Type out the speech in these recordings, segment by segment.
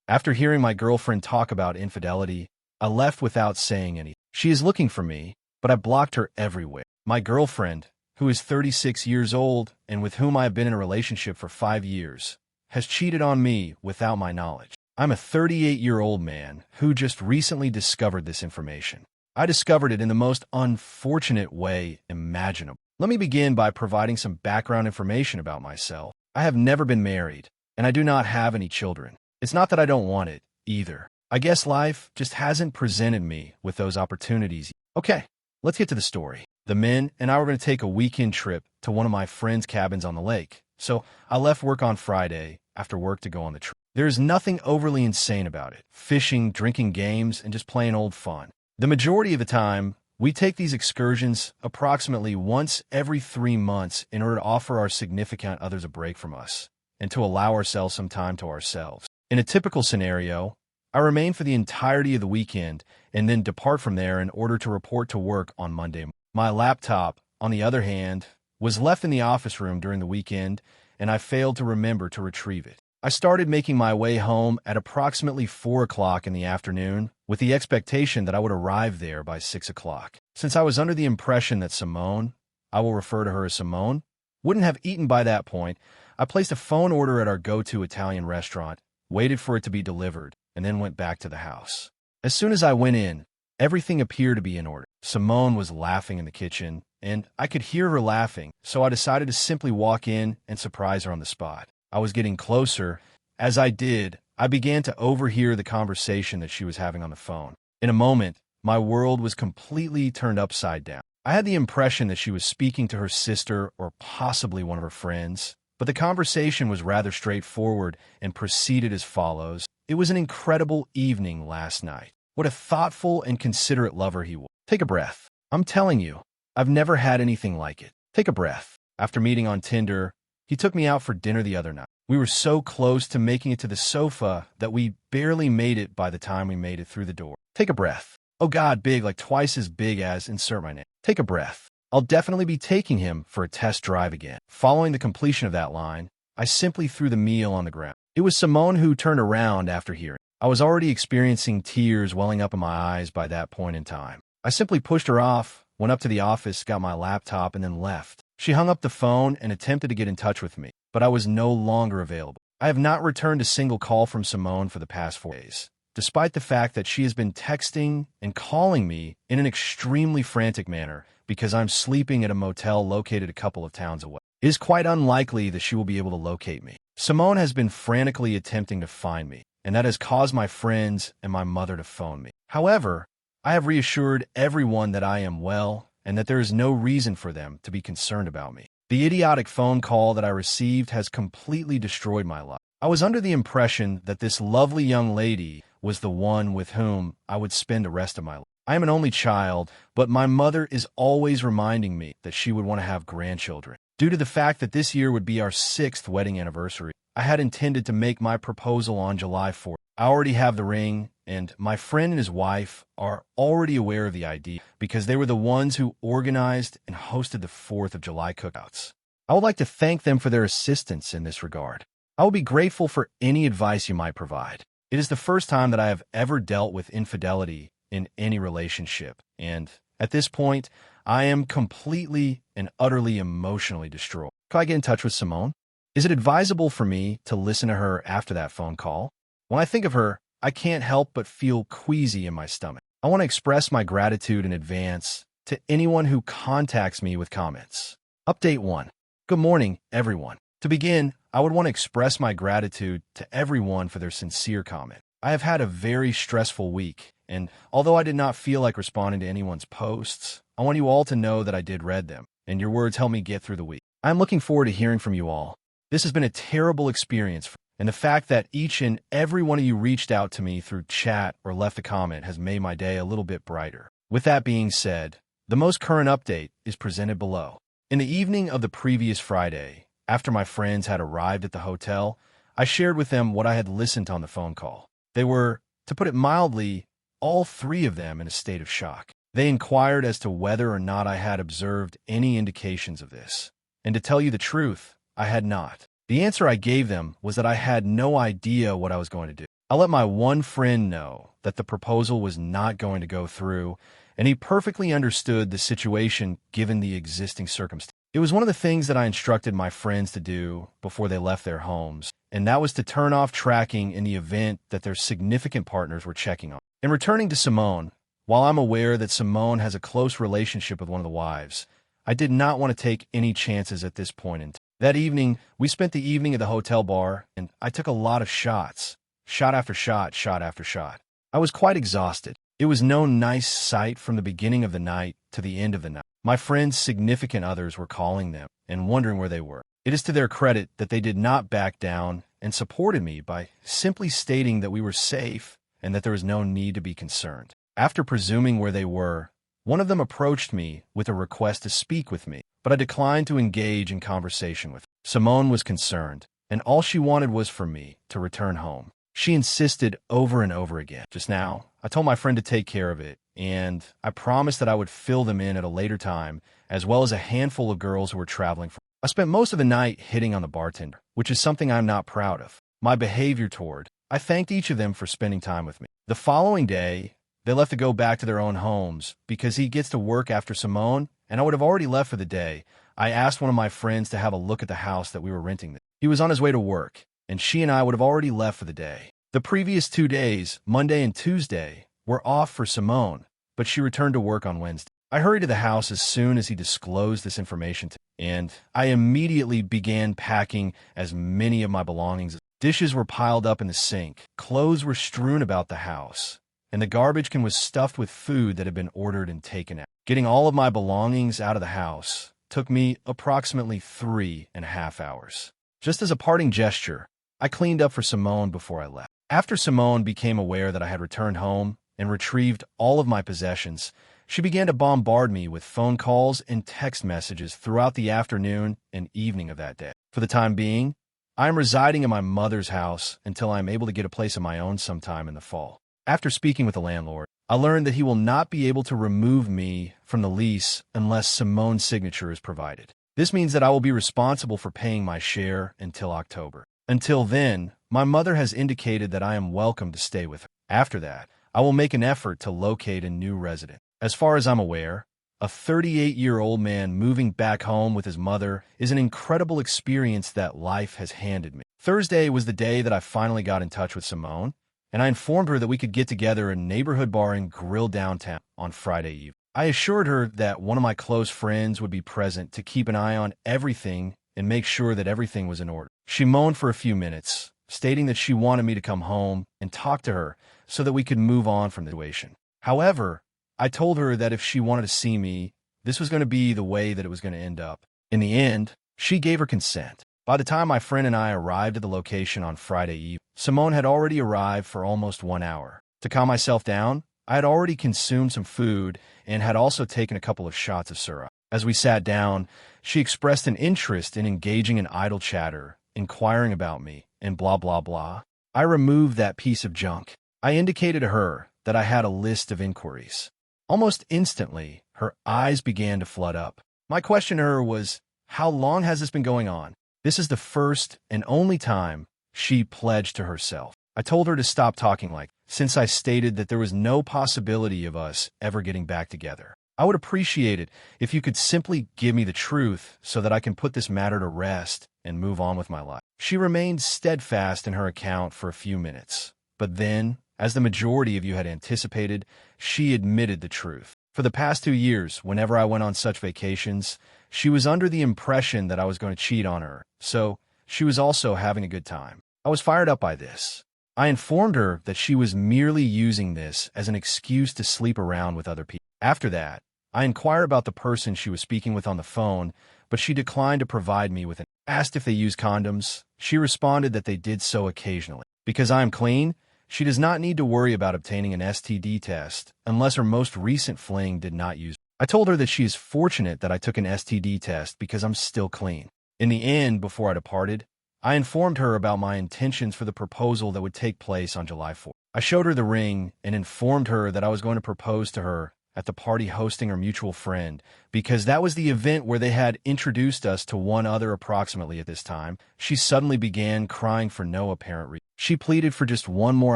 After hearing my girlfriend talk about infidelity, I left without saying anything. She is looking for me, but I blocked her everywhere. My girlfriend, who is 36 years old and with whom I have been in a relationship for 5 years, has cheated on me without my knowledge. I'm a 38-year-old man who just recently discovered this information. I discovered it in the most unfortunate way imaginable. Let me begin by providing some background information about myself. I have never been married, and I do not have any children. It's not that I don't want it, either. I guess life just hasn't presented me with those opportunities. Okay, let's get to the story. The men and I were going to take a weekend trip to one of my friend's cabins on the lake, so I left work on Friday after work to go on the trip. There is nothing overly insane about it. Fishing, drinking games, and just plain old fun. The majority of the time, we take these excursions approximately once every 3 months in order to offer our significant others a break from us and to allow ourselves some time to ourselves. In a typical scenario, I remain for the entirety of the weekend and then depart from there in order to report to work on Monday. My laptop, on the other hand, was left in the office room during the weekend, and I failed to remember to retrieve it. I started making my way home at approximately 4 o'clock in the afternoon with the expectation that I would arrive there by 6 o'clock. Since I was under the impression that Simone, I will refer to her as Simone, wouldn't have eaten by that point, I placed a phone order at our go-to Italian restaurant, waited for it to be delivered, and then went back to the house. As soon as I went in, everything appeared to be in order. Simone was laughing in the kitchen, and I could hear her laughing, so I decided to simply walk in and surprise her on the spot. I was getting closer. As I did, I began to overhear the conversation that she was having on the phone. In a moment, my world was completely turned upside down. I had the impression that she was speaking to her sister or possibly one of her friends, but the conversation was rather straightforward and proceeded as follows. It was an incredible evening last night. What a thoughtful and considerate lover he was. Take a breath. I'm telling you, I've never had anything like it. Take a breath. After meeting on Tinder, he took me out for dinner the other night. We were so close to making it to the sofa that we barely made it by the time we made it through the door. Take a breath. Oh God, big, like twice as big as insert my name. Take a breath. I'll definitely be taking him for a test drive again. Following the completion of that line, I simply threw the meal on the ground. It was Simone who turned around after hearing. I was already experiencing tears welling up in my eyes by that point in time. I simply pushed her off, went up to the office, got my laptop, and then left. She hung up the phone and attempted to get in touch with me, but I was no longer available. I have not returned a single call from Simone for the past 4 days, despite the fact that she has been texting and calling me in an extremely frantic manner because I'm sleeping at a motel located a couple of towns away. It is quite unlikely that she will be able to locate me. Simone has been frantically attempting to find me, and that has caused my friends and my mother to phone me. However, I have reassured everyone that I am well and that there is no reason for them to be concerned about me. The idiotic phone call that I received has completely destroyed my life. I was under the impression that this lovely young lady was the one with whom I would spend the rest of my life. I am an only child, but my mother is always reminding me that she would want to have grandchildren. Due to the fact that this year would be our 6th wedding anniversary, I had intended to make my proposal on July 4th. I already have the ring, and my friend and his wife are already aware of the idea because they were the ones who organized and hosted the 4th of July cookouts. I would like to thank them for their assistance in this regard. I will be grateful for any advice you might provide. It is the first time that I have ever dealt with infidelity in any relationship, and at this point, I am completely and utterly emotionally destroyed. Can I get in touch with Simone? Is it advisable for me to listen to her after that phone call? When I think of her, I can't help but feel queasy in my stomach. I want to express my gratitude in advance to anyone who contacts me with comments. Update 1. Good morning, everyone. To begin, I would want to express my gratitude to everyone for their sincere comment. I have had a very stressful week, and although I did not feel like responding to anyone's posts, I want you all to know that I did read them, and your words helped me get through the week. I'm looking forward to hearing from you all. This has been a terrible experience, and the fact that each and every one of you reached out to me through chat or left a comment has made my day a little bit brighter. With that being said, the most current update is presented below. In the evening of the previous Friday, after my friends had arrived at the hotel, I shared with them what I had listened to on the phone call. They were, to put it mildly, all 3 of them in a state of shock. They inquired as to whether or not I had observed any indications of this. And to tell you the truth, I had not. The answer I gave them was that I had no idea what I was going to do. I let my one friend know that the proposal was not going to go through, and he perfectly understood the situation given the existing circumstances. It was one of the things that I instructed my friends to do before they left their homes, and that was to turn off tracking in the event that their significant partners were checking on. In returning to Simone, while I'm aware that Simone has a close relationship with one of the wives, I did not want to take any chances at this point in time. That evening, we spent the evening at the hotel bar, and I took a lot of shots. Shot after shot, shot after shot. I was quite exhausted. It was no nice sight from the beginning of the night to the end of the night. My friends' significant others were calling them and wondering where they were. It is to their credit that they did not back down and supported me by simply stating that we were safe and that there was no need to be concerned. After presuming where they were, one of them approached me with a request to speak with me, but I declined to engage in conversation with her. Simone was concerned, and all she wanted was for me to return home. She insisted over and over again. Just now, I told my friend to take care of it, and I promised that I would fill them in at a later time, as well as a handful of girls who were traveling. I spent most of the night hitting on the bartender, which is something I'm not proud of. My behavior toward, I thanked each of them for spending time with me. The following day, they left to go back to their own homes because he gets to work after Simone, and I would have already left for the day. I asked one of my friends to have a look at the house that we were renting. He was on his way to work, and she and I would have already left for the day. The previous 2 days, Monday and Tuesday, were off for Simone, but she returned to work on Wednesday. I hurried to the house as soon as he disclosed this information to me, and I immediately began packing as many of my belongings. Dishes were piled up in the sink, clothes were strewn about the house, and the garbage can was stuffed with food that had been ordered and taken out. Getting all of my belongings out of the house took me approximately 3.5 hours. Just as a parting gesture, I cleaned up for Simone before I left. After Simone became aware that I had returned home and retrieved all of my possessions, she began to bombard me with phone calls and text messages throughout the afternoon and evening of that day. For the time being, I am residing in my mother's house until I am able to get a place of my own sometime in the fall. After speaking with the landlord, I learned that he will not be able to remove me from the lease unless Simone's signature is provided. This means that I will be responsible for paying my share until October. Until then, my mother has indicated that I am welcome to stay with her. After that, I will make an effort to locate a new resident. As far as I'm aware, a 38-year-old man moving back home with his mother is an incredible experience that life has handed me. Thursday was the day that I finally got in touch with Simone, and I informed her that we could get together at a neighborhood bar and grill downtown on Friday evening. I assured her that one of my close friends would be present to keep an eye on everything and make sure that everything was in order. She moaned for a few minutes, stating that she wanted me to come home and talk to her so that we could move on from the situation. However, I told her that if she wanted to see me, this was going to be the way that it was going to end up. In the end, she gave her consent. By the time my friend and I arrived at the location on Friday evening, Simone had already arrived for almost 1 hour. To calm myself down, I had already consumed some food and had also taken a couple of shots of syrup. As we sat down, she expressed an interest in engaging in idle chatter, inquiring about me, and blah, blah, blah. I removed that piece of junk. I indicated to her that I had a list of inquiries. Almost instantly, her eyes began to flood up. My question to her was, how long has this been going on? This is the first and only time she pledged to herself. I told her to stop talking like that, since I stated that there was no possibility of us ever getting back together. I would appreciate it if you could simply give me the truth so that I can put this matter to rest and move on with my life. She remained steadfast in her account for a few minutes, but then, as the majority of you had anticipated, she admitted the truth. For the past 2 years, whenever I went on such vacations, she was under the impression that I was going to cheat on her, so she was also having a good time. I was fired up by this. I informed her that she was merely using this as an excuse to sleep around with other people. After that, I inquired about the person she was speaking with on the phone, but she declined to provide me with an. Asked if they use condoms. She responded that they did so occasionally. Because I am clean, she does not need to worry about obtaining an STD test unless her most recent fling did not use it. I told her that she is fortunate that I took an STD test because I'm still clean. In the end, before I departed, I informed her about my intentions for the proposal that would take place on July 4th. I showed her the ring and informed her that I was going to propose to her at the party hosting her mutual friend, because that was the event where they had introduced us to one other approximately at this time, she suddenly began crying for no apparent reason. She pleaded for just one more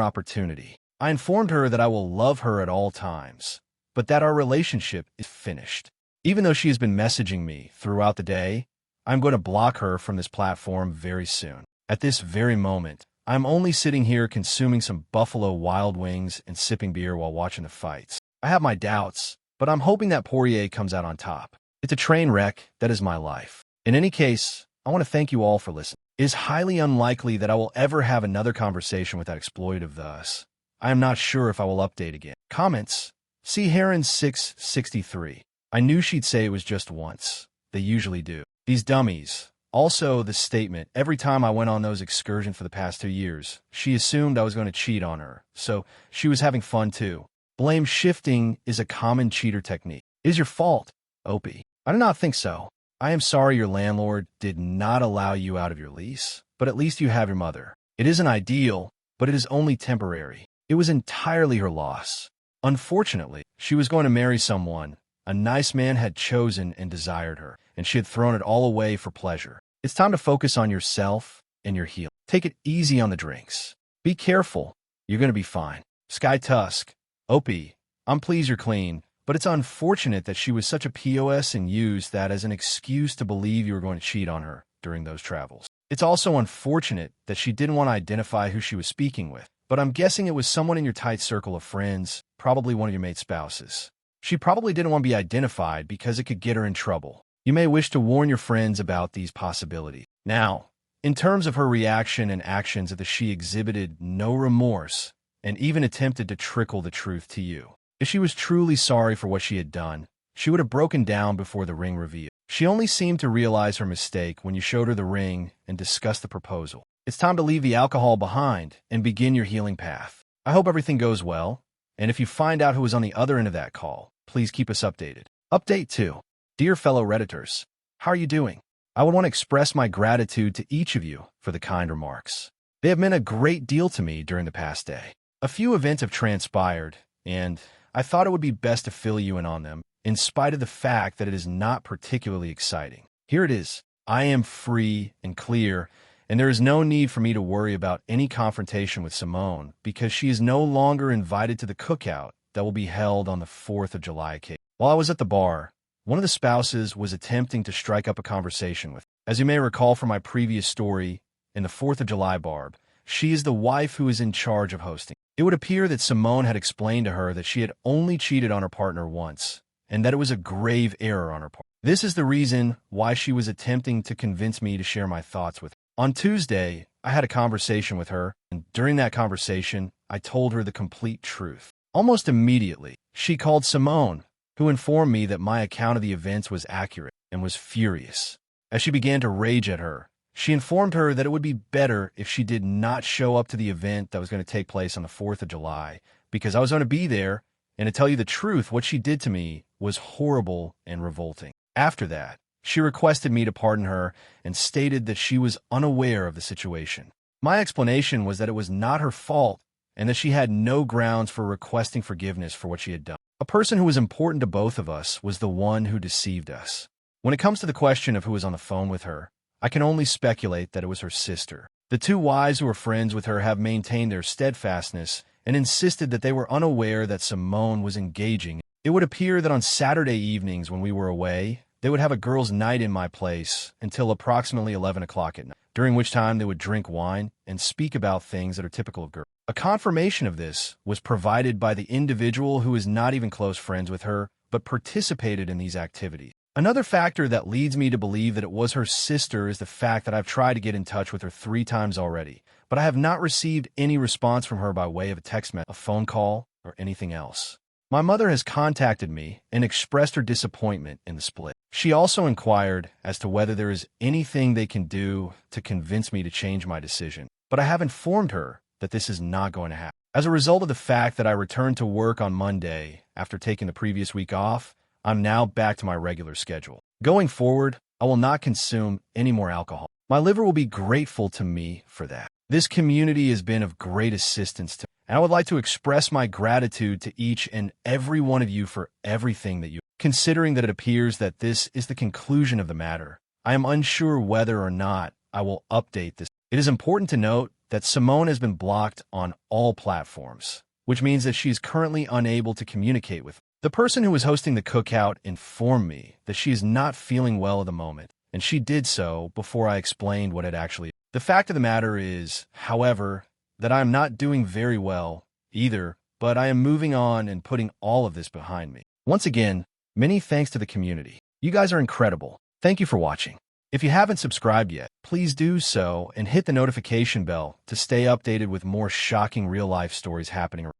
opportunity. I informed her that I will love her at all times, but that our relationship is finished. Even though she has been messaging me throughout the day, I'm going to block her from this platform very soon. At this very moment, I'm only sitting here consuming some Buffalo Wild Wings and sipping beer while watching the fights. I have my doubts, but I'm hoping that Poirier comes out on top. It's a train wreck that is my life. In any case, I want to thank you all for listening. It is highly unlikely that I will ever have another conversation with that exploitive thus. I am not sure if I will update again. Comments? See Heron 663. I knew she'd say it was just once. They usually do. These dummies. Also, the statement, every time I went on those excursions for the past 2 years, she assumed I was going to cheat on her, so she was having fun too. Blame shifting is a common cheater technique. It is your fault, Opie. I do not think so. I am sorry your landlord did not allow you out of your lease, but at least you have your mother. It isn't ideal, but it is only temporary. It was entirely her loss. Unfortunately, she was going to marry someone. A nice man had chosen and desired her, and she had thrown it all away for pleasure. It's time to focus on yourself and your healing. Take it easy on the drinks. Be careful. You're going to be fine. Sky Tusk. Opie, I'm pleased you're clean, but it's unfortunate that she was such a POS and used that as an excuse to believe you were going to cheat on her during those travels. It's also unfortunate that she didn't want to identify who she was speaking with, but I'm guessing it was someone in your tight circle of friends, probably one of your mate's spouses. She probably didn't want to be identified because it could get her in trouble. You may wish to warn your friends about these possibilities. Now, in terms of her reaction and actions, she exhibited no remorse and even attempted to trickle the truth to you. If she was truly sorry for what she had done, she would have broken down before the ring reveal. She only seemed to realize her mistake when you showed her the ring and discussed the proposal. It's time to leave the alcohol behind and begin your healing path. I hope everything goes well, and if you find out who is on the other end of that call, please keep us updated. Update 2. Dear fellow Redditors, how are you doing? I would want to express my gratitude to each of you for the kind remarks. They have meant a great deal to me during the past day. A few events have transpired, and I thought it would be best to fill you in on them, in spite of the fact that it is not particularly exciting. Here it is. I am free and clear, and there is no need for me to worry about any confrontation with Simone, because she is no longer invited to the cookout that will be held on the 4th of July occasion. While I was at the bar, one of the spouses was attempting to strike up a conversation with. As you may recall from my previous story, in the 4th of July barb, she is the wife who is in charge of hosting. It would appear that Simone had explained to her that she had only cheated on her partner once, and that it was a grave error on her part. This is the reason why she was attempting to convince me to share my thoughts with her. On Tuesday, I had a conversation with her, and during that conversation, I told her the complete truth. Almost immediately, she called Simone, who informed me that my account of the events was accurate, and was furious. As she began to rage at her, she informed her that it would be better if she did not show up to the event that was going to take place on the 4th of July, because I was going to be there, and to tell you the truth, what she did to me was horrible and revolting. After that, she requested me to pardon her and stated that she was unaware of the situation. My explanation was that it was not her fault and that she had no grounds for requesting forgiveness for what she had done. A person who was important to both of us was the one who deceived us. When it comes to the question of who was on the phone with her, I can only speculate that it was her sister. The two wives who were friends with her have maintained their steadfastness and insisted that they were unaware that Simone was engaging. It would appear that on Saturday evenings when we were away, they would have a girls' night in my place until approximately 11 o'clock at night, during which time they would drink wine and speak about things that are typical of girls. A confirmation of this was provided by the individual who is not even close friends with her, but participated in these activities. Another factor that leads me to believe that it was her sister is the fact that I've tried to get in touch with her 3 times already, but I have not received any response from her by way of a text message, a phone call, or anything else. My mother has contacted me and expressed her disappointment in the split. She also inquired as to whether there is anything they can do to convince me to change my decision, but I have informed her that this is not going to happen. As a result of the fact that I returned to work on Monday after taking the previous week off, I'm now back to my regular schedule. Going forward, I will not consume any more alcohol. My liver will be grateful to me for that. This community has been of great assistance to me, and I would like to express my gratitude to each and every one of you for everything that you. Considering that it appears that this is the conclusion of the matter, I am unsure whether or not I will update this. It is important to note that Simone has been blocked on all platforms, which means that she is currently unable to communicate with me. The person who was hosting the cookout informed me that she is not feeling well at the moment, and she did so before I explained what it actually is. The fact of the matter is, however, that I am not doing very well either, but I am moving on and putting all of this behind me. Once again, many thanks to the community. You guys are incredible. Thank you for watching. If you haven't subscribed yet, please do so and hit the notification bell to stay updated with more shocking real-life stories happening.